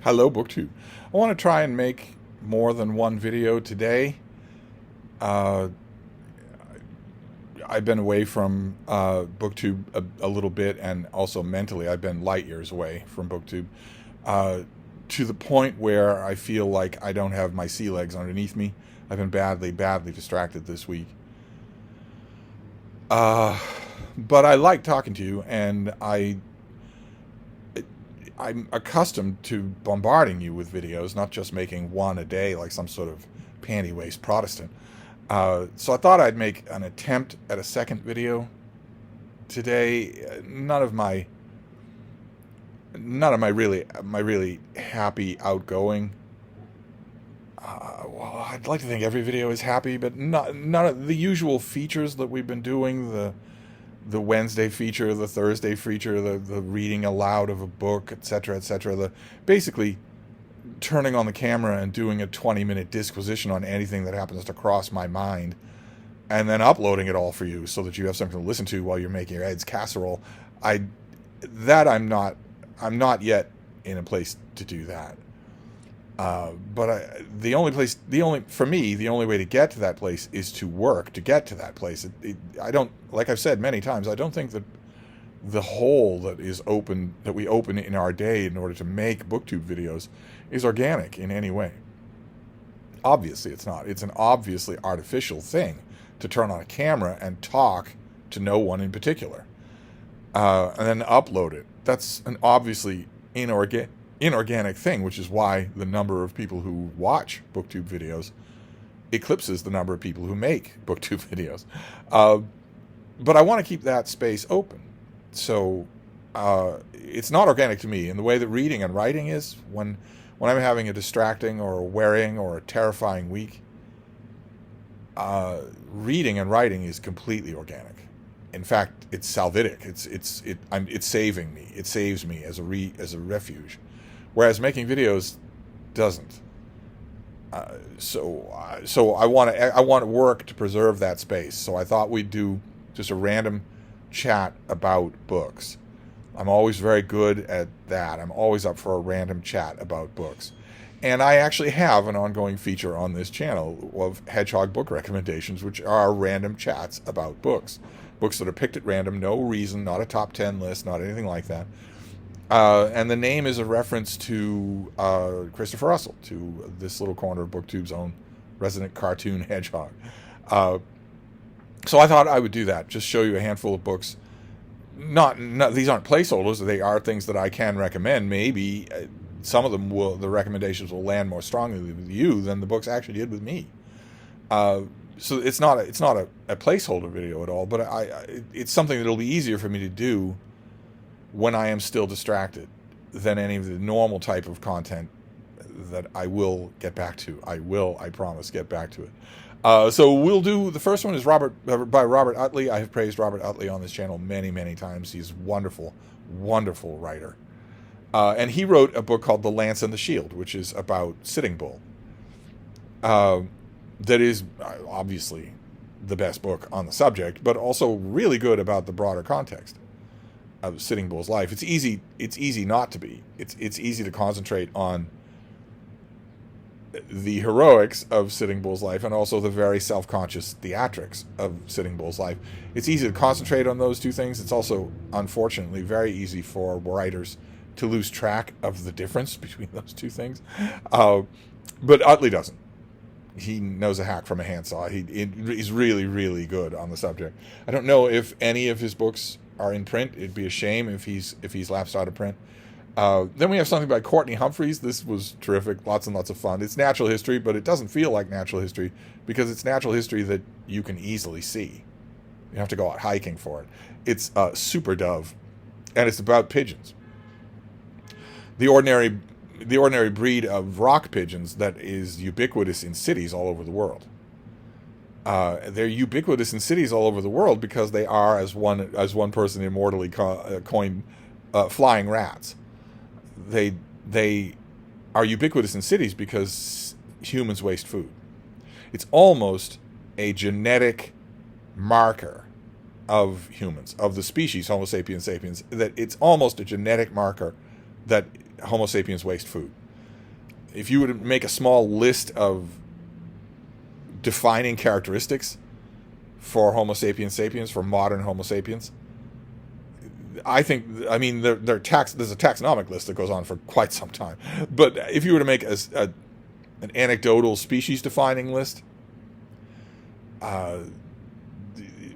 Hello, BookTube. I want to try and make more than one video today. Uh, I've been away from BookTube a little bit, and also mentally I've been light years away from BookTube, to the point where I feel like I don't have my sea legs underneath me. I've been badly distracted this week. But I like talking to you, and I'm accustomed to bombarding you with videos, not just making one a day like some sort of panty-waist Protestant. So I thought I'd make an attempt at a second video today. None of my really happy outgoing. Well, I'd like to think every video is happy, but none of the usual features that we've been doing. The Wednesday feature, the Thursday feature, the reading aloud of a book, etc., etc. The basically turning on the camera and doing a 20-minute disquisition on anything that happens to cross my mind, and then uploading it all for you so that you have something to listen to while you're making your head's casserole. I'm not yet in a place to do that. But the only way to get to that place is to work to get to that place. I don't, like I've said many times, I don't think that the hole that we open in our day in order to make BookTube videos is organic in any way. Obviously it's not. It's an obviously artificial thing to turn on a camera and talk to no one in particular, and then upload it. That's an obviously inorganic thing, which is why the number of people who watch BookTube videos eclipses the number of people who make BookTube videos. But I want to keep that space open. So it's not organic to me in the way that reading and writing is. When I'm having a distracting or a wearing or a terrifying week, reading and writing is completely organic. In fact, it's salvific. It's saving me. It saves me as a refuge. Whereas making videos doesn't. So I want to work to preserve that space. So I thought we'd do just a random chat about books. I'm always very good at that. I'm always up for a random chat about books. And I actually have an ongoing feature on this channel of Hedgehog book recommendations, which are random chats about books. Books that are picked at random, no reason, not a top 10 list, not anything like that. And the name is a reference to Christopher Russell, to this little corner of BookTube's own resident cartoon hedgehog. So I thought I would do that, just show you a handful of books. Not these aren't placeholders, they are things that I can recommend. Maybe some of them the recommendations will land more strongly with you than the books actually did with me. So it's not a placeholder video at all, but it's something that'll be easier for me to do when I am still distracted than any of the normal type of content that I will get back to. I promise, get back to it. So we'll do, the first one is by Robert Utley. I have praised Robert Utley on this channel many times. He's a wonderful writer. And he wrote a book called The Lance and the Shield, which is about Sitting Bull. That is obviously the best book on the subject, but also really good about the broader context of Sitting Bull's life. It's easy not to be. It's easy to concentrate on the heroics of Sitting Bull's life and also the very self-conscious theatrics of Sitting Bull's life. It's easy to concentrate on those two things. It's also, unfortunately, very easy for writers to lose track of the difference between those two things. But Utley doesn't. He knows a hack from a handsaw. He's really good on the subject. I don't know if any of his books are in print. It'd be a shame if he's lapsed out of print. Then we have something by Courtney Humphreys. This was terrific. Lots and lots of fun. It's natural history, but it doesn't feel like natural history because it's natural history that you can easily see. You have to go out hiking for it. It's Super Dove, and it's about pigeons. The ordinary breed of rock pigeons that is ubiquitous in cities all over the world. They're ubiquitous in cities all over the world because they are, as one person immortally coined, flying rats. They are ubiquitous in cities because humans waste food. It's almost a genetic marker of humans, of the species Homo sapiens sapiens, that it's almost a genetic marker that Homo sapiens waste food. if you were to make a small list of defining characteristics for Homo sapiens sapiens, for modern Homo sapiens, there's a taxonomic list that goes on for quite some time. But if you were to make an anecdotal species defining list,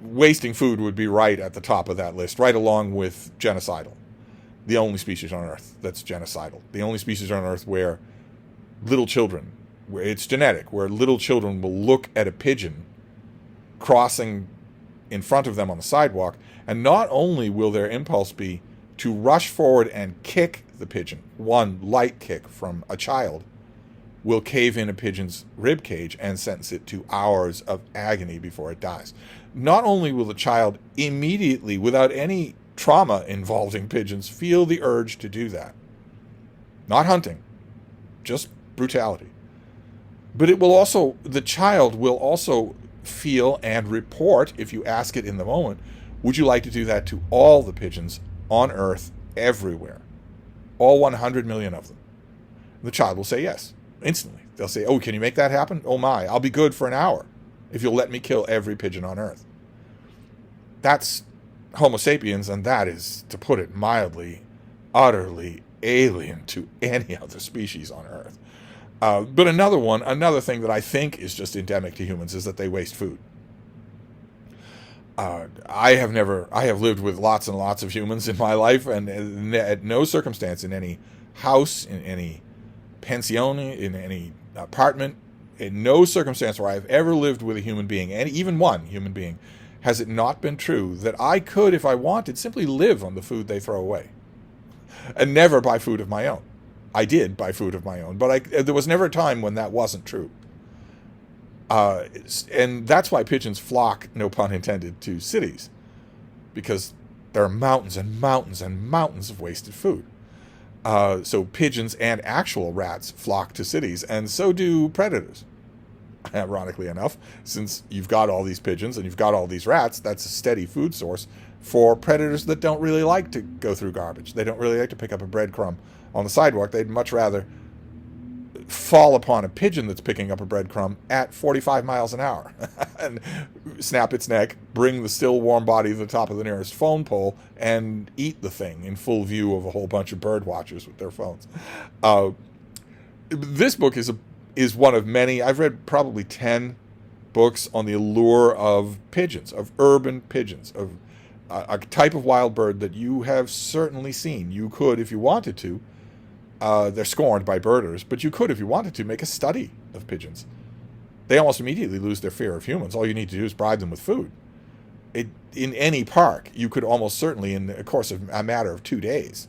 wasting food would be right at the top of that list, right along with genocidal. The only species on Earth that's genocidal. The only species on Earth where little children, where it's genetic, where little children will look at a pigeon crossing in front of them on the sidewalk, and not only will their impulse be to rush forward and kick the pigeon, one light kick from a child will cave in a pigeon's rib cage and sentence it to hours of agony before it dies. Not only will the child immediately, without any trauma involving pigeons, feel the urge to do that. Not hunting, just brutality. But the child will also feel and report, if you ask it in the moment, would you like to do that to all the pigeons on Earth, everywhere? All 100 million of them. The child will say yes, instantly. They'll say, oh, can you make that happen? Oh my, I'll be good for an hour if you'll let me kill every pigeon on Earth. That's Homo sapiens, and that is, to put it mildly, utterly alien to any other species on Earth. But another thing that I think is just endemic to humans is that they waste food. I have lived with lots and lots of humans in my life, and at no circumstance, in any house, in any pension, in any apartment, in no circumstance where I've ever lived with a human being, and even one human being, has it not been true that I could, if I wanted, simply live on the food they throw away, and never buy food of my own. I did buy food of my own, but there was never a time when that wasn't true. And that's why pigeons flock, no pun intended, to cities, because there are mountains and mountains and mountains of wasted food. So pigeons and actual rats flock to cities, and so do predators. Ironically enough, since you've got all these pigeons and you've got all these rats, that's a steady food source for predators that don't really like to go through garbage. They don't really like to pick up a breadcrumb on the sidewalk. They'd much rather fall upon a pigeon that's picking up a breadcrumb at 45 miles an hour and snap its neck, bring the still warm body to the top of the nearest phone pole, and eat the thing in full view of a whole bunch of bird watchers with their phones. This book is one of many. I've read probably 10 books on the allure of pigeons, of urban pigeons, of a type of wild bird that you have certainly seen. You could, if you wanted to, they're scorned by birders, but you could, if you wanted to, make a study of pigeons. They almost immediately lose their fear of humans. All you need to do is bribe them with food. In any park, you could almost certainly, in the course of a matter of 2 days,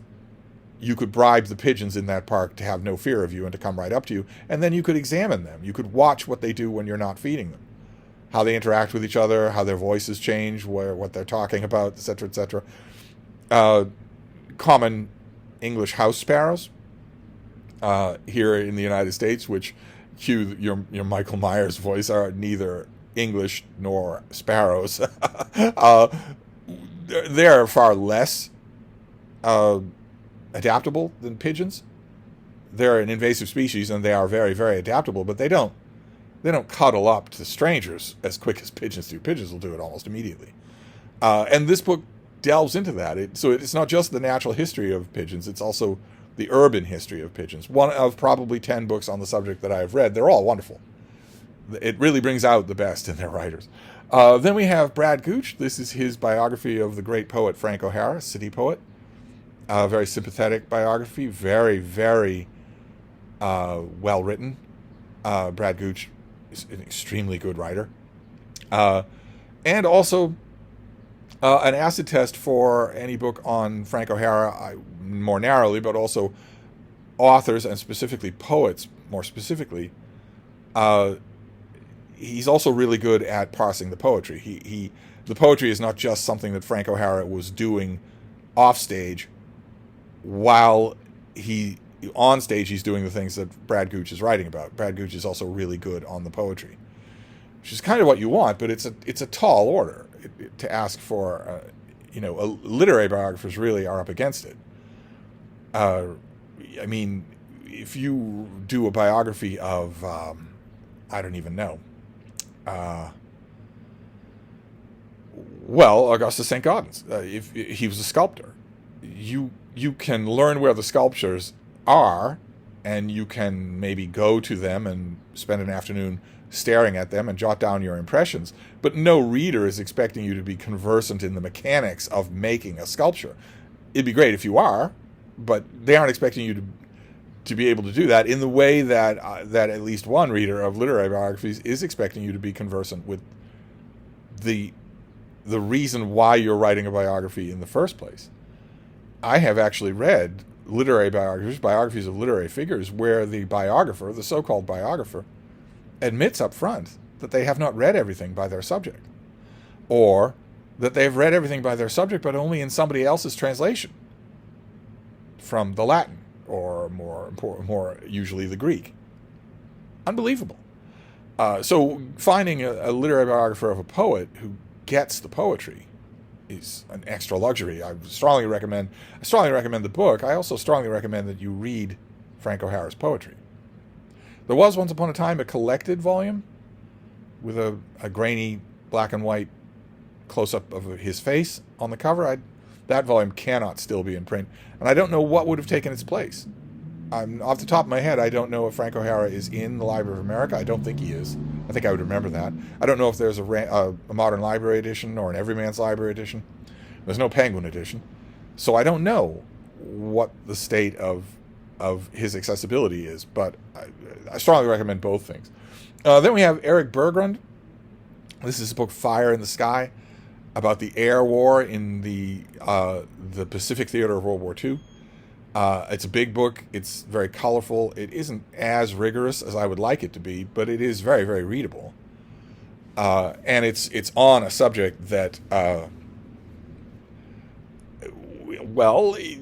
you could bribe the pigeons in that park to have no fear of you and to come right up to you, and then you could examine them. You could watch what they do when you're not feeding them, how they interact with each other, how their voices change, what they're talking about, etc., etc. Common English house sparrows here in the United States, which, cue your Michael Myers voice, are neither English nor sparrows. They're far less adaptable than pigeons. They're an invasive species, and they are very, very adaptable, but they don't cuddle up to strangers as quick as pigeons do. Pigeons will do it almost immediately. And this book delves into that. So it's not just the natural history of pigeons, it's also the urban history of pigeons. One of probably 10 books on the subject that I have read. They're all wonderful. It really brings out the best in their writers. Then we have Brad Guch. This is his biography of the great poet Frank O'Hara, city poet. Very sympathetic biography, very, very well written. Brad Guch is an extremely good writer. And also an acid test for any book on Frank O'Hara, more narrowly, but also authors and specifically poets, more specifically. He's also really good at parsing the poetry. The poetry is not just something that Frank O'Hara was doing off stage, while on stage he's doing the things that Brad Guch is writing about. Brad Guch is also really good on the poetry, which is kind of what you want, but it's a tall order to ask for. Literary biographers really are up against it. if you do a biography of, I don't even know, Augustus St. Gaudens, if he was a sculptor, you can learn where the sculptures are, and you can maybe go to them and spend an afternoon staring at them and jot down your impressions. But no reader is expecting you to be conversant in the mechanics of making a sculpture. It'd be great if you are, but they aren't expecting you to be able to do that in the way that that at least one reader of literary biographies is expecting you to be conversant with the reason why you're writing a biography in the first place. I have actually read literary biographies of literary figures, where the biographer, the so-called biographer, admits up front that they have not read everything by their subject, or that they've read everything by their subject but only in somebody else's translation from the Latin, or more usually the Greek. Unbelievable. So finding a literary biographer of a poet who gets the poetry is an extra luxury. I strongly recommend the book. I also strongly recommend that you read Frank O'Hara's poetry. There was once upon a time a collected volume with a grainy black and white close-up of his face on the cover. That volume cannot still be in print, and I don't know what would have taken its place. Off the top of my head, I don't know if Frank O'Hara is in the Library of America. I don't think he is. I think I would remember that. I don't know if there's a modern library edition or an Everyman's Library edition. There's no Penguin edition. So I don't know what the state of his accessibility is, but I strongly recommend both things. Then we have Eric Bergrund. This is his book Fire in the Sky, about the air war in the Pacific theater of World War II. It's a big book. It's very colorful. It isn't as rigorous as I would like it to be, but it is very, very readable. And it's on a subject that,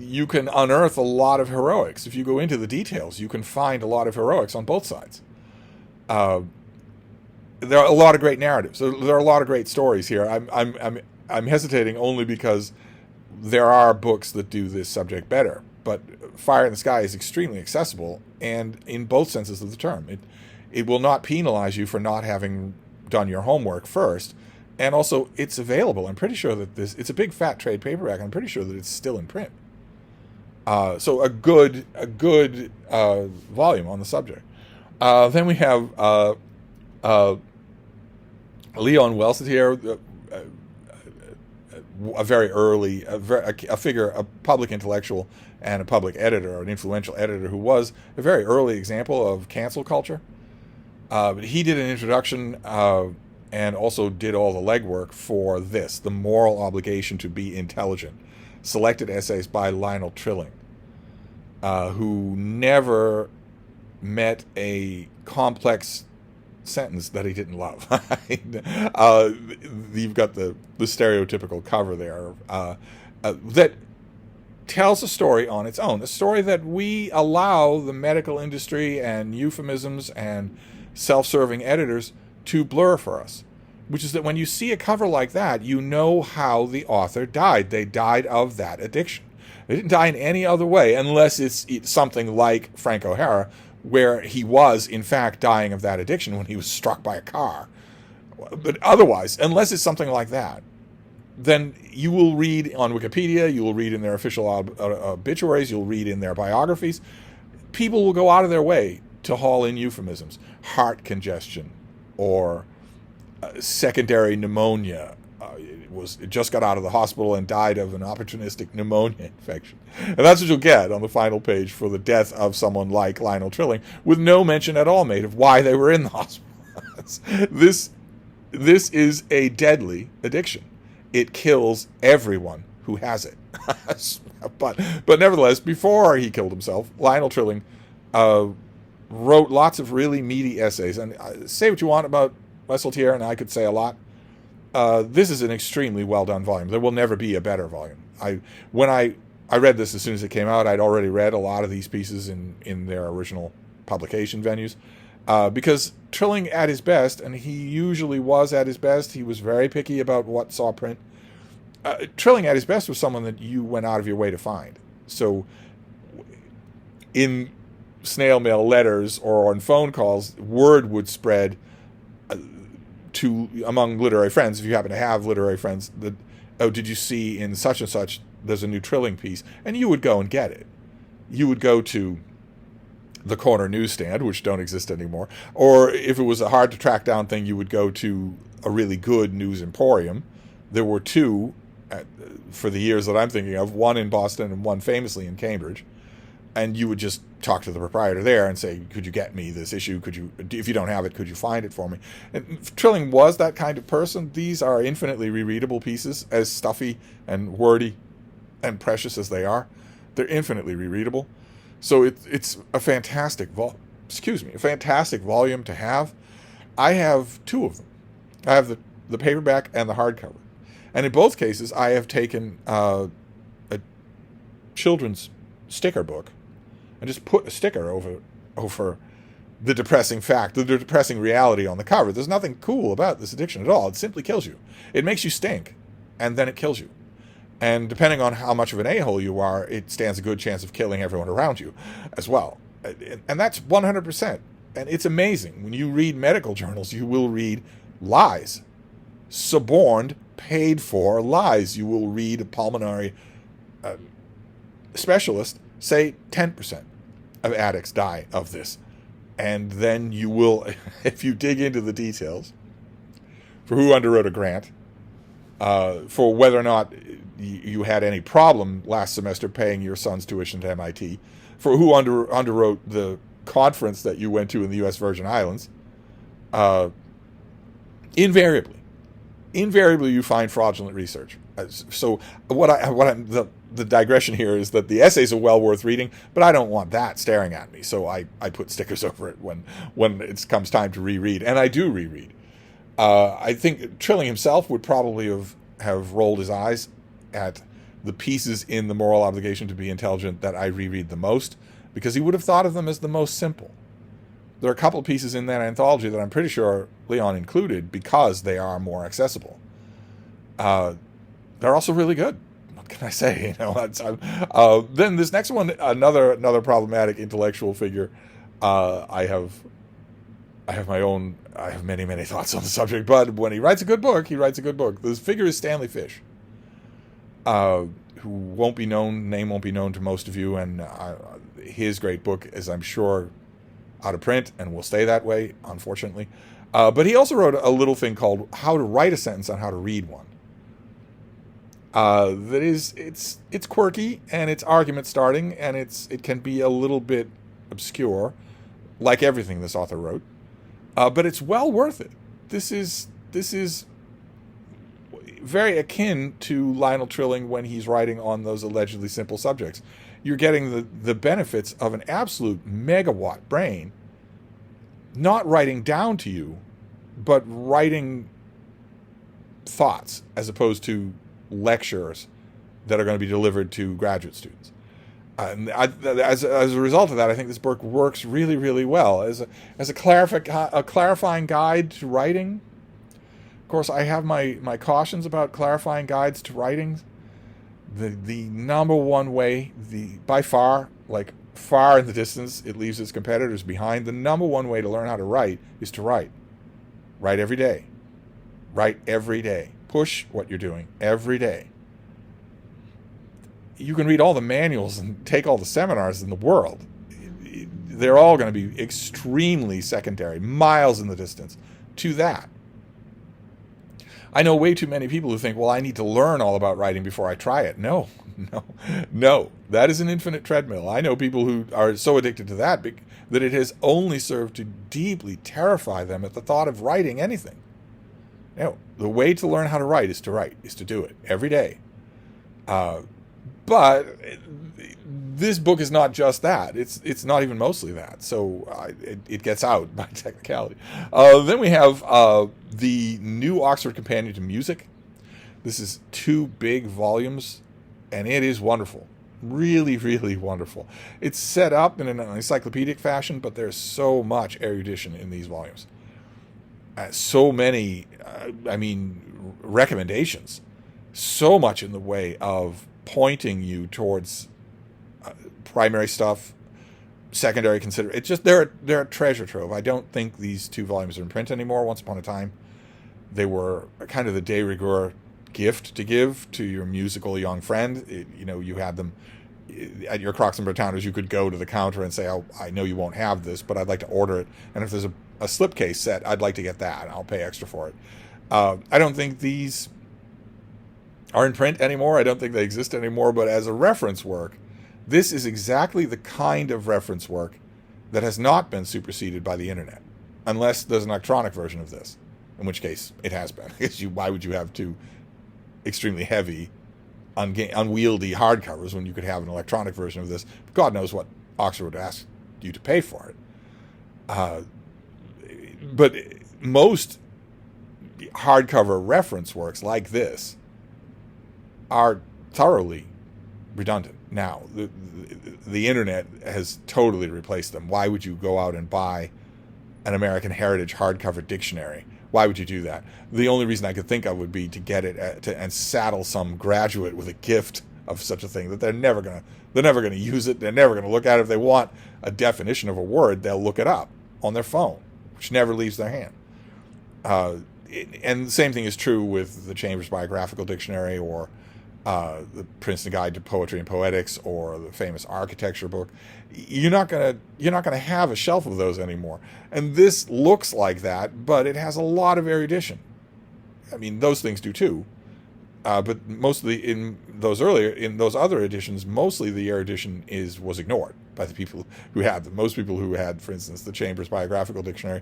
you can unearth a lot of heroics. If you go into the details, you can find a lot of heroics on both sides. There are a lot of great narratives. There are a lot of great stories here. I'm hesitating only because there are books that do this subject better. But Fire in the Sky is extremely accessible, and in both senses of the term. It will not penalize you for not having done your homework first, and also it's available. I'm pretty sure that it's a big fat trade paperback. I'm pretty sure that it's still in print. So a good volume on the subject. Then we have Leon Welsetier, a figure, a public intellectual and a public editor, or an influential editor, who was a very early example of cancel culture. But he did an introduction and also did all the legwork for this, The Moral Obligation to Be Intelligent, selected essays by Lionel Trilling, who never met a complex sentence that he didn't love. You've got the stereotypical cover there that tells a story on its own, a story that we allow the medical industry and euphemisms and self-serving editors to blur for us, which is that when you see a cover like that, you know how the author died. They died of that addiction. They didn't die in any other way, unless it's something like Frank O'Hara, where he was, in fact, dying of that addiction when he was struck by a car. But otherwise, unless it's something like that, then you will read on Wikipedia, you will read in their official obituaries, you'll read in their biographies. People will go out of their way to haul in euphemisms. Heart congestion, or secondary pneumonia. It just got out of the hospital and died of an opportunistic pneumonia infection. And that's what you'll get on the final page for the death of someone like Lionel Trilling, with no mention at all made of why they were in the hospital. This is a deadly addiction. It kills everyone who has it. But nevertheless, before he killed himself, Lionel Trilling wrote lots of really meaty essays. And say what you want about Welsetier, and I could say a lot. This is an extremely well-done volume. There will never be a better volume. When I read this as soon as it came out, I'd already read a lot of these pieces in their original publication venues. Because Trilling at his best, and he usually was at his best, he was very picky about what saw print. Trilling at his best was someone that you went out of your way to find. So in snail mail letters or on phone calls, word would spread among literary friends, if you happen to have literary friends, that, oh, did you see in such and such, there's a new Trilling piece, and you would go and get it. You would go to the corner newsstand, which don't exist anymore, or if it was a hard to track down thing, you would go to a really good news emporium. There were two for the years that I'm thinking of, one in Boston and one famously in Cambridge. And you would just talk to the proprietor there and say, could you get me this issue? Could you, if you don't have it, could you find it for me? And Trilling was that kind of person. These are infinitely rereadable pieces, as stuffy and wordy and precious as they are. They're infinitely rereadable. So it's a fantastic fantastic volume to have. I have two of them. I have the paperback and the hardcover. And in both cases, I have taken a children's sticker book and just put a sticker over the depressing fact, the depressing reality on the cover. There's nothing cool about this addiction at all. It simply kills you. It makes you stink, and then it kills you. And depending on how much of an a-hole you are, it stands a good chance of killing everyone around you as well. And that's 100%. And it's amazing. When you read medical journals, you will read lies. Suborned, paid for lies. You will read a pulmonary specialist say 10% of addicts die of this. And then you will, if you dig into the details, for who underwrote a grant, for whether or not you had any problem last semester paying your son's tuition to MIT, for who underwrote the conference that you went to in the U.S. Virgin Islands, invariably you find fraudulent research. So the digression here is that the essays are well worth reading, but I don't want that staring at me. So I put stickers over it when it comes time to reread, and I do reread. I think Trilling himself would probably have rolled his eyes at the pieces in The Moral Obligation to Be Intelligent that I reread the most, because he would have thought of them as the most simple. There are a couple of pieces in that anthology that I'm pretty sure Leon included because they are more accessible. They're also really good. What can I say? Then this next one, another problematic intellectual figure. I have many thoughts on the subject, but when he writes a good book, he writes a good book. This figure is Stanley Fish, who name won't be known to most of you, and his great book is, I'm sure, out of print and will stay that way, unfortunately. But he also wrote a little thing called How to Write a Sentence on How to Read One. It's quirky, and it's argument starting, and it can be a little bit obscure, like everything this author wrote. But it's well worth it. This is very akin to Lionel Trilling when he's writing on those allegedly simple subjects. You're getting the benefits of an absolute megawatt brain, not writing down to you, but writing thoughts as opposed to lectures that are going to be delivered to graduate students. As a result of that, I think this book works really, really well as a clarifying guide to writing. Of course, I have my cautions about clarifying guides to writing. The number one way, by far, like far in the distance, it leaves its competitors behind. The number one way to learn how to write is to write. Write every day. Write every day. Push what you're doing every day. You can read all the manuals and take all the seminars in the world. They're all going to be extremely secondary, miles in the distance to that. I know way too many people who think, well, I need to learn all about writing before I try it. No. That is an infinite treadmill. I know people who are so addicted to that it has only served to deeply terrify them at the thought of writing anything. No, the way to learn how to write is to do it every day. But this book is not just that. It's not even mostly that. So it gets out by technicality. Then we have the New Oxford Companion to Music. This is 2 big volumes, and it is wonderful. Really, really wonderful. It's set up in an encyclopedic fashion, but there's so much erudition in these volumes. So many, recommendations. So much in the way of pointing you towards primary stuff, secondary consider. It's just they're a treasure trove. I don't think these 2 volumes are in print anymore. Once upon a time, they were kind of the de rigueur gift to give to your musical young friend. You had them at your Crocs and Britannias. You could go to the counter and say, "Oh, I know you won't have this, but I'd like to order it. And if there's a slipcase set, I'd like to get that. I'll pay extra for it." I don't think these are in print anymore. I don't think they exist anymore. But as a reference work, this is exactly the kind of reference work that has not been superseded by the internet, unless there's an electronic version of this, in which case it has been. Why would you have 2 extremely heavy, unwieldy hardcovers when you could have an electronic version of this? God knows what Oxford would ask you to pay for it. But most hardcover reference works like this are thoroughly redundant now. The internet has totally replaced them. Why would you go out and buy an American Heritage hardcover dictionary? Why would you do that? The only reason I could think of would be to get it and saddle some graduate with a gift of such a thing that they're never gonna use it. They're never gonna look at it. If they want a definition of a word, they'll look it up on their phone, which never leaves their hand. And the same thing is true with the Chambers Biographical Dictionary, or the Princeton Guide to Poetry and Poetics, or the famous architecture book. You're not gonna have a shelf of those anymore. And this looks like that, but it has a lot of erudition. I mean, those things do too. But mostly in those other editions, mostly the erudition was ignored by the people who had them. Most people who had, for instance, the Chambers Biographical Dictionary,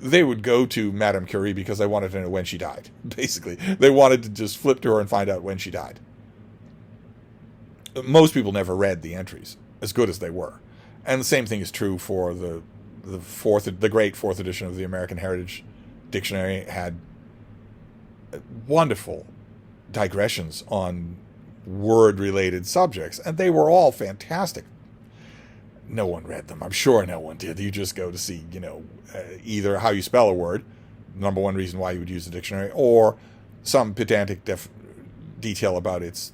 they would go to Madame Curie because they wanted to know when she died. Basically, they wanted to just flip to her and find out when she died. Most people never read the entries, as good as they were. And the same thing is true for the great 4th edition of the American Heritage Dictionary. Had wonderful digressions on word-related subjects, and they were all fantastic. No one read them. I'm sure no one did. You just go to see, either how you spell a word, number one reason why you would use a dictionary, or some pedantic detail about its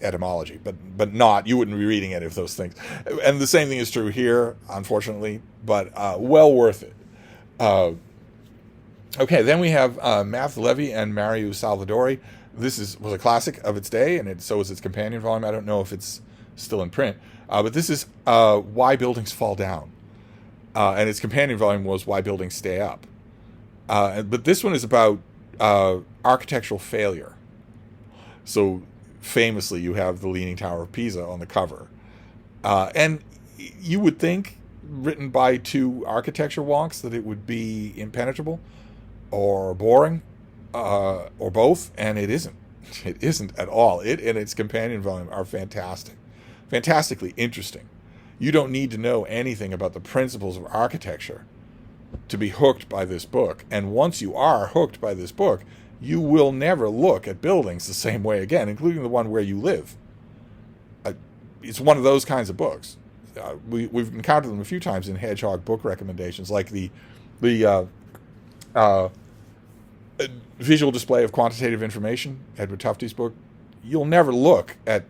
etymology, but not, you wouldn't be reading any of those things. And the same thing is true here, unfortunately, but well worth it. Okay, then we have Math Levy and Mario Salvadori. This was a classic of its day, and so is its companion volume. I don't know if it's still in print, but this is Why Buildings Fall Down, and its companion volume was Why Buildings Stay Up. But this one is about architectural failure. So famously, you have the Leaning Tower of Pisa on the cover, and you would think, written by 2 architecture wonks, that it would be impenetrable or boring, or both, and it isn't. It isn't at all. It and its companion volume are fantastically interesting. You don't need to know anything about the principles of architecture to be hooked by this book, and once you are hooked by this book, you will never look at buildings the same way again, including the one where you live. It's one of those kinds of books. We've encountered them a few times in Hedgehog book recommendations, like the Visual Display of Quantitative Information, Edward Tufte's book. You'll never look at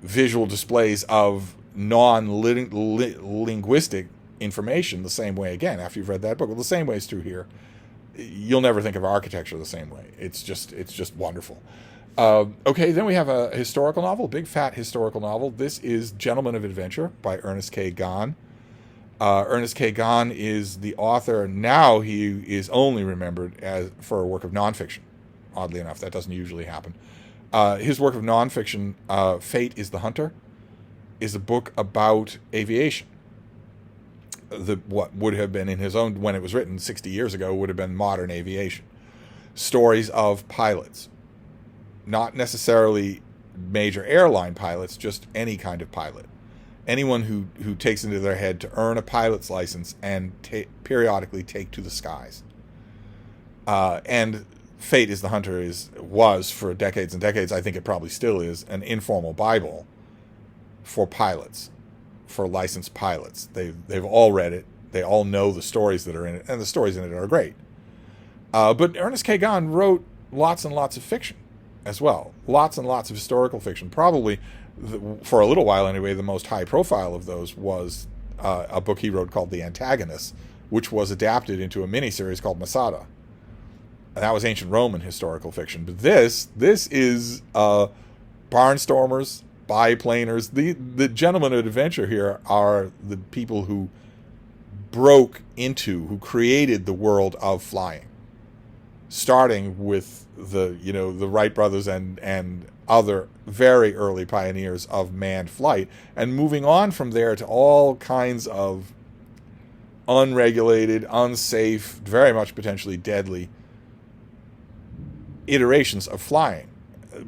visual displays of non-linguistic information the same way again after you've read that book. Well, the same way is true here. You'll never think of architecture the same way. It's just wonderful. Okay, then we have a historical novel, a big fat historical novel. This is Gentleman of Adventure by Ernest K. Gahn. Ernest K. Gahn is the author. Now he is only remembered for a work of nonfiction. Oddly enough, that doesn't usually happen. His work of nonfiction, Fate is the Hunter, is a book about aviation. What would have been in his own, when it was written 60 years ago, would have been modern aviation. Stories of pilots. Not necessarily major airline pilots, just any kind of pilot. Anyone who takes into their head to earn a pilot's license and periodically take to the skies. And Fate is the Hunter was for decades and decades, I think it probably still is, an informal Bible for pilots, for licensed pilots. They've all read it. They all know the stories that are in it, and the stories in it are great. But Ernest K. Gahn wrote lots and lots of fiction as well. Lots and lots of historical fiction. Probably for a little while anyway, the most high profile of those was a book he wrote called The Antagonist, which was adapted into a miniseries called Masada. And that was ancient Roman historical fiction. But this is barnstormers, biplaners. The gentlemen of adventure here are the people who who created the world of flying, starting with the Wright brothers and other very early pioneers of manned flight, and moving on from there to all kinds of unregulated, unsafe, very much potentially deadly iterations of flying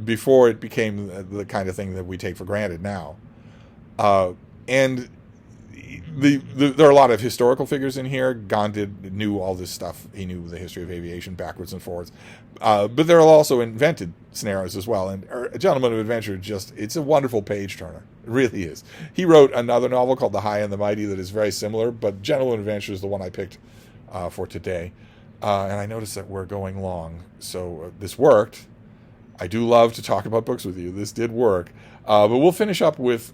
before it became the kind of thing that we take for granted now. And there are a lot of historical figures in here. Gandhi knew all this stuff. He knew the history of aviation backwards and forwards. But there are also invented scenarios as well. And A Gentleman of Adventure, it's a wonderful page turner. It really is. He wrote another novel called The High and the Mighty that is very similar, but Gentleman of Adventure is the one I picked for today. And I noticed that we're going long. So this worked. I do love to talk about books with you. This did work. But we'll finish up with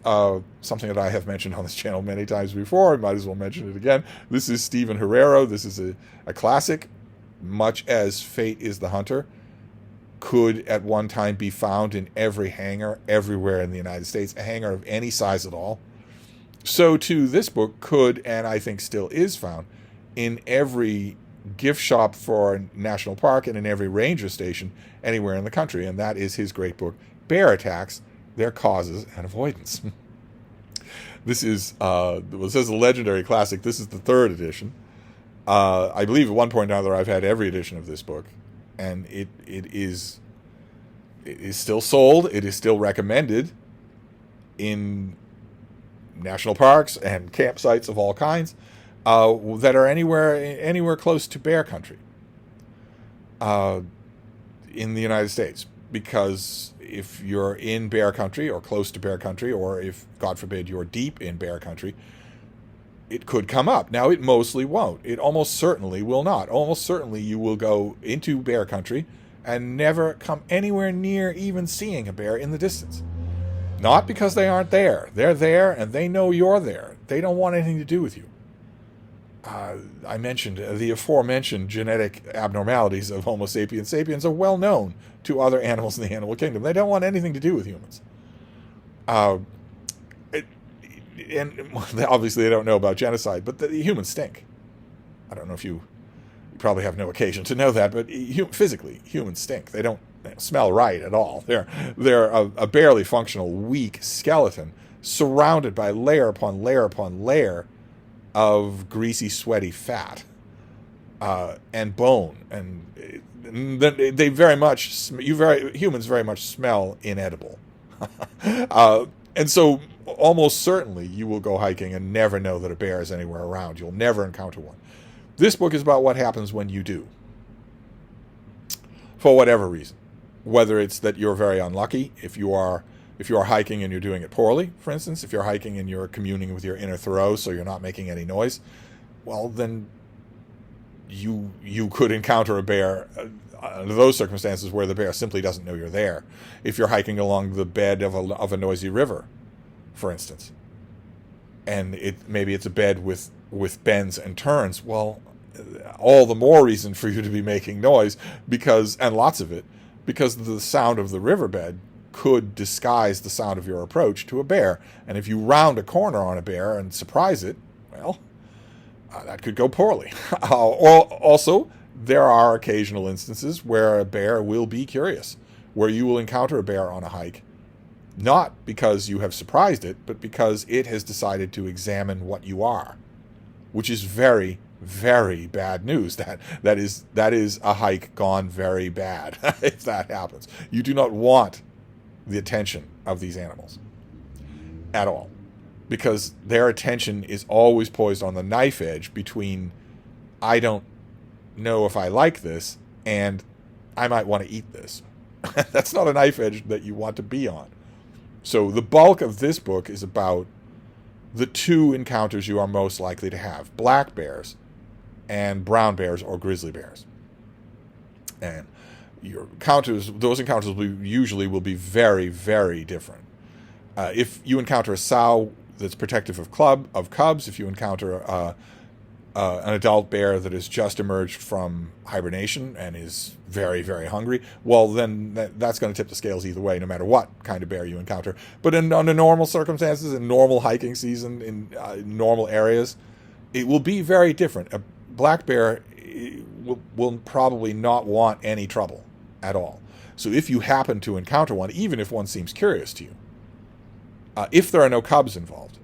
something that I have mentioned on this channel many times before. I might as well mention it again. This is Stephen Herrero. This is a classic. Much as Fate is the Hunter could at one time be found in every hangar everywhere in the United States, a hangar of any size at all. So too, this book could, and I think still is, found in every gift shop for a national park and in every ranger station anywhere in the country. And that is his great book, Bear Attacks, Their Causes and Avoidance. This is, it says a legendary classic. This is the 3rd edition. I believe at one point or another I've had every edition of this book, and it is still sold. It is still recommended in national parks and campsites of all kinds that are anywhere close to bear country in the United States. Because if you're in bear country or close to bear country, or if, God forbid, you're deep in bear country, it could come up. Now, it mostly won't. It almost certainly will not. Almost certainly you will go into bear country and never come anywhere near even seeing a bear in the distance. Not because they aren't there. They're there, and they know you're there. They don't want anything to do with you. I mentioned the aforementioned genetic abnormalities of Homo sapiens sapiens are well known to other animals in the animal kingdom. They don't want anything to do with humans. And obviously they don't know about genocide, but the humans stink. I don't know if you probably have no occasion to know that, but physically, humans stink. They don't smell right at all. They're a barely functional, weak skeleton surrounded by layer upon layer upon layer of greasy, sweaty fat and bone, and they very much humans very much smell inedible, and so almost certainly you will go hiking and never know that a bear is anywhere around. You'll never encounter one. This book is about what happens when you do, for whatever reason, whether it's that you're very unlucky, if you are hiking and you're doing it poorly, for instance, if you're hiking and you're communing with your inner Thoreau so you're not making any noise, well, then you could encounter a bear under those circumstances where the bear simply doesn't know you're there. If you're hiking along the bed of a noisy river, for instance, and maybe it's a bed with bends and turns, well, all the more reason for you to be making noise, and lots of it, because the sound of the riverbed could disguise the sound of your approach to a bear. And if you round a corner on a bear and surprise it, well, that could go poorly. Also, there are occasional instances where a bear will be curious, where you will encounter a bear on a hike, not because you have surprised it, but because it has decided to examine what you are, which is very, very bad news. That is a hike gone very bad if that happens. You do not want the attention of these animals at all, because their attention is always poised on the knife edge between I don't know if I like this and I might want to eat this. That's not a knife edge that you want to be on. So the bulk of this book is about the 2 encounters you are most likely to have: black bears and brown bears or grizzly bears. And those encounters usually will be very, very different. If you encounter a sow that's protective of cubs, if you encounter an adult bear that has just emerged from hibernation and is very, very hungry, well, then that's going to tip the scales either way, no matter what kind of bear you encounter. But under normal circumstances, in normal hiking season, in normal areas, it will be very different. A black bear will probably not want any trouble at all. So if you happen to encounter one, even if one seems curious to you, if there are no cubs involved,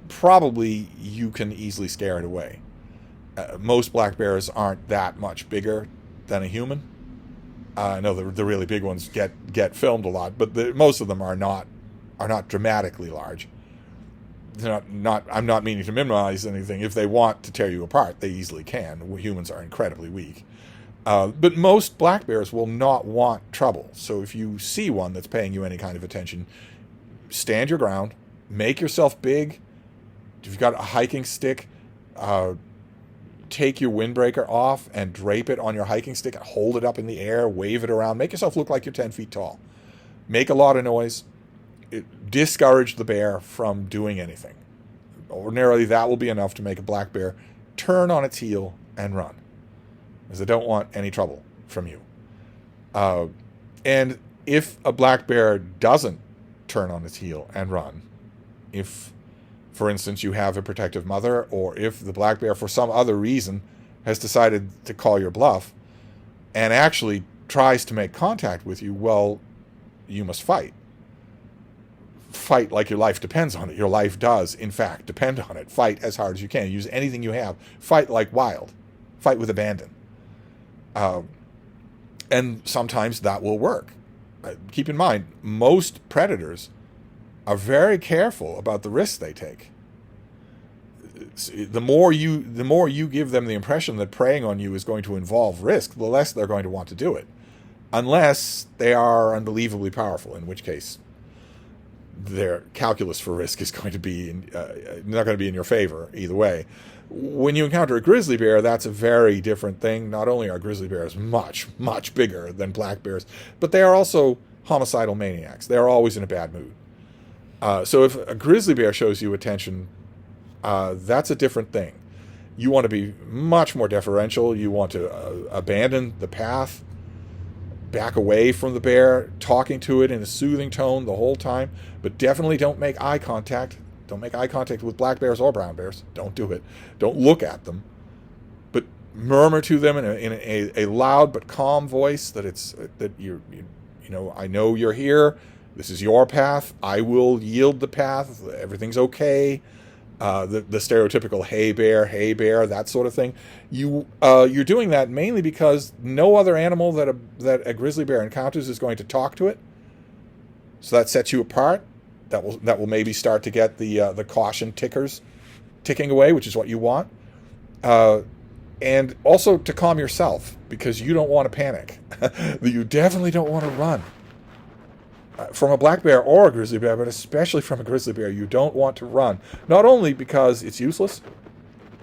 probably you can easily scare it away. Most black bears aren't that much bigger than a human. I know the really big ones get filmed a lot, but most of them are not dramatically large. They're not. I'm not meaning to minimize anything. If they want to tear you apart, they easily can. Humans are incredibly weak. But most black bears will not want trouble. So if you see one that's paying you any kind of attention, stand your ground, make yourself big. If you've got a hiking stick, take your windbreaker off and drape it on your hiking stick and hold it up in the air, wave it around. Make yourself look like you're 10 feet tall. Make a lot of noise. Discourage the bear from doing anything. Ordinarily, that will be enough to make a black bear turn on its heel and run, because they don't want any trouble from you. And if a black bear doesn't turn on its heel and run, if, for instance, you have a protective mother, or if the black bear, for some other reason, has decided to call your bluff and actually tries to make contact with you, well, you must fight. Fight like your life depends on it. Your life does, in fact, depend on it. Fight as hard as you can. Use anything you have. Fight like wild. Fight with abandon. And sometimes that will work. Keep in mind, most predators are very careful about the risks they take. The more you give them the impression that preying on you is going to involve risk, the less they're going to want to do it, unless they are unbelievably powerful, in which case their calculus for risk is going to be not going to be in your favor either way. When you encounter a grizzly bear, that's a very different thing. Not only are grizzly bears much, much bigger than black bears, but they are also homicidal maniacs. They are always in a bad mood. So if a grizzly bear shows you attention, that's a different thing. You want to be much more deferential. You want to abandon the path, back away from the bear, talking to it in a soothing tone the whole time, but definitely don't make eye contact. Don't make eye contact with black bears or brown bears. Don't do it. Don't look at them, but murmur to them in a loud but calm voice that you know, I know you're here. This is your path. I will yield the path. Everything's okay. The stereotypical hey bear, that sort of thing. You're doing that mainly because no other animal that a grizzly bear encounters is going to talk to it. So that sets you apart. That will maybe start to get the caution tickers ticking away, which is what you want. And also to calm yourself, because you don't want to panic. You definitely don't want to run. From a black bear or a grizzly bear, but especially from a grizzly bear, you don't want to run. Not only because it's useless,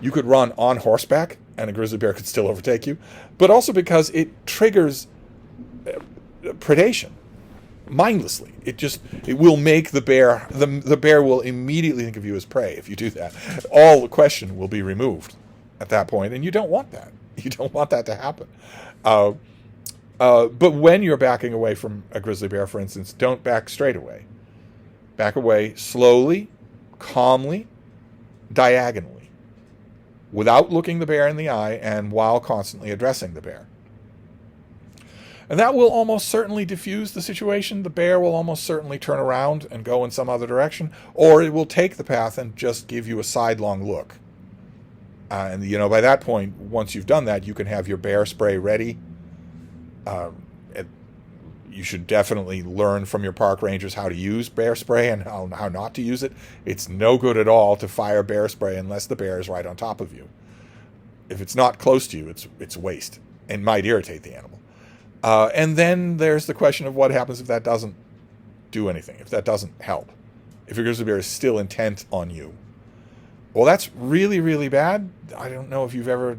you could run on horseback and a grizzly bear could still overtake you, but also because it triggers predation mindlessly. It will make the bear will immediately think of you as prey if you do that. All the question will be removed at that point, and you don't want that. You don't want that to happen. But when you're backing away from a grizzly bear, for instance, don't back straight away. Back away slowly, calmly, diagonally, without looking the bear in the eye and while constantly addressing the bear. And that will almost certainly diffuse the situation. The bear will almost certainly turn around and go in some other direction, or it will take the path and just give you a sidelong look. And, you know, by that point, once you've done that, you can have your bear spray ready. You should definitely learn from your park rangers how to use bear spray and how not to use it. It's no good at all to fire bear spray unless the bear is right on top of you. If it's not close to you, it's waste and might irritate the animal. And then there's the question of what happens if that doesn't do anything, if that doesn't help, if your grizzly bear is still intent on you. Well, that's really, really bad. I don't know if you've ever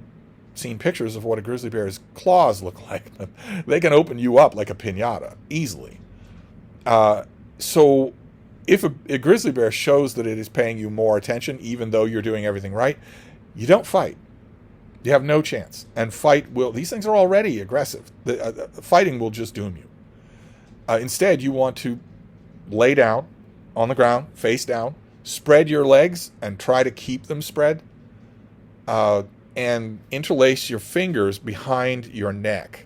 seen pictures of what a grizzly bear's claws look like. They can open you up like a piñata easily. So if a grizzly bear shows that it is paying you more attention, even though you're doing everything right, you don't fight. You have no chance. And these things are already aggressive. Fighting will just doom you. Instead, you want to lay down on the ground, face down, spread your legs and try to keep them spread, and interlace your fingers behind your neck.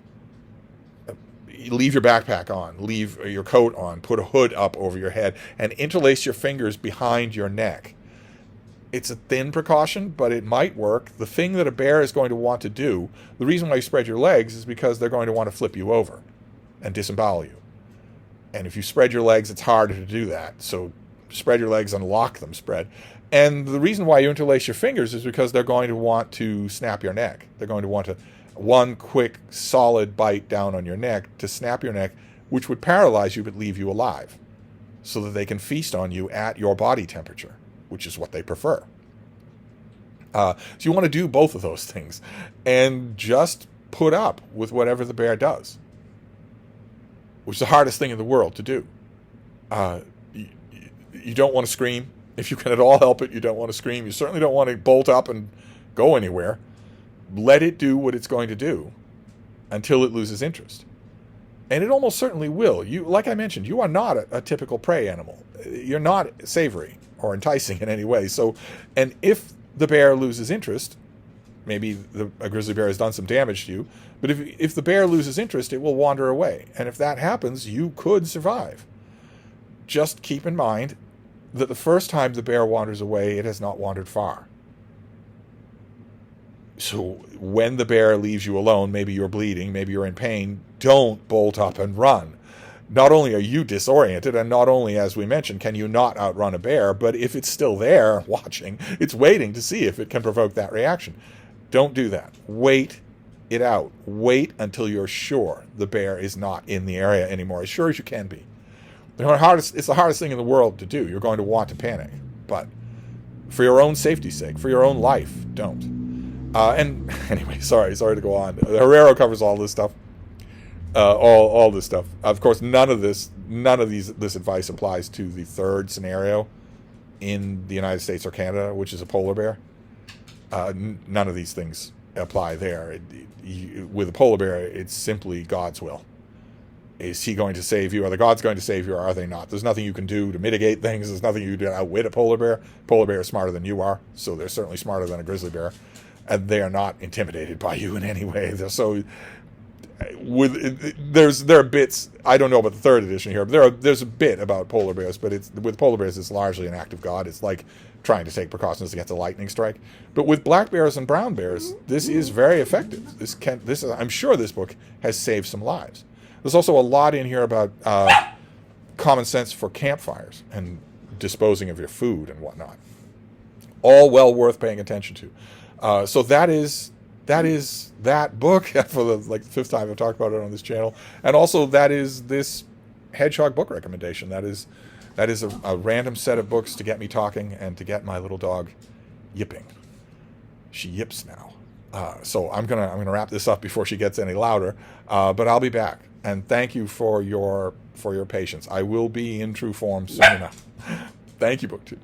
Leave your backpack on, leave your coat on, put a hood up over your head, and interlace your fingers behind your neck. It's a thin precaution, but it might work. The thing that a bear is going to want to do, the reason why you spread your legs is because they're going to want to flip you over and disembowel you. And if you spread your legs, it's harder to do that. So spread your legs and lock them spread. And the reason why you interlace your fingers is because they're going to want to snap your neck. They're going to want to one quick solid bite down on your neck to snap your neck, which would paralyze you but leave you alive, so that they can feast on you at your body temperature, which is what they prefer. So you want to do both of those things and just put up with whatever the bear does, which is the hardest thing in the world to do. You don't want to scream. If you can at all help it, you don't want to scream. You certainly don't want to bolt up and go anywhere. Let it do what it's going to do until it loses interest. And it almost certainly will. Like I mentioned, you are not a typical prey animal. You're not savory or enticing in any way. And if the bear loses interest, maybe a grizzly bear has done some damage to you, but if the bear loses interest, it will wander away. And if that happens, you could survive. Just keep in mind that the first time the bear wanders away, it has not wandered far. So when the bear leaves you alone, maybe you're bleeding, maybe you're in pain, don't bolt up and run. Not only are you disoriented, and not only, as we mentioned, can you not outrun a bear, but if it's still there watching, it's waiting to see if it can provoke that reaction. Don't do that. Wait it out. Wait until you're sure the bear is not in the area anymore, as sure as you can be. It's the hardest thing in the world to do. You're going to want to panic. But for your own safety's sake, for your own life, don't. And anyway, sorry to go on. Herrero covers all this stuff. All this stuff. Of course, none of this advice applies to the third scenario in the United States or Canada, which is a polar bear. None of these things apply there. With a polar bear, it's simply God's will. Is he going to save you? Are the gods going to save you, or are they not? There's nothing you can do to mitigate things. There's nothing you can do to outwit a polar bear. Polar bear is smarter than you are, so they're certainly smarter than a grizzly bear. And they are not intimidated by you in any way. There are bits. I don't know about the third edition here, but there's a bit about polar bears. But with polar bears, it's largely an act of God. It's like trying to take precautions against a lightning strike. But with black bears and brown bears, this is very effective. I'm sure this book has saved some lives. There's also a lot in here about common sense for campfires and disposing of your food and whatnot. All well worth paying attention to. So that is that book for the fifth time I've talked about it on this channel, and also that is this Hedgehog book recommendation. That is a random set of books to get me talking and to get my little dog yipping. She yips now, so I'm gonna wrap this up before she gets any louder. But I'll be back, and thank you for your patience. I will be in true form soon enough. Thank you, BookTube.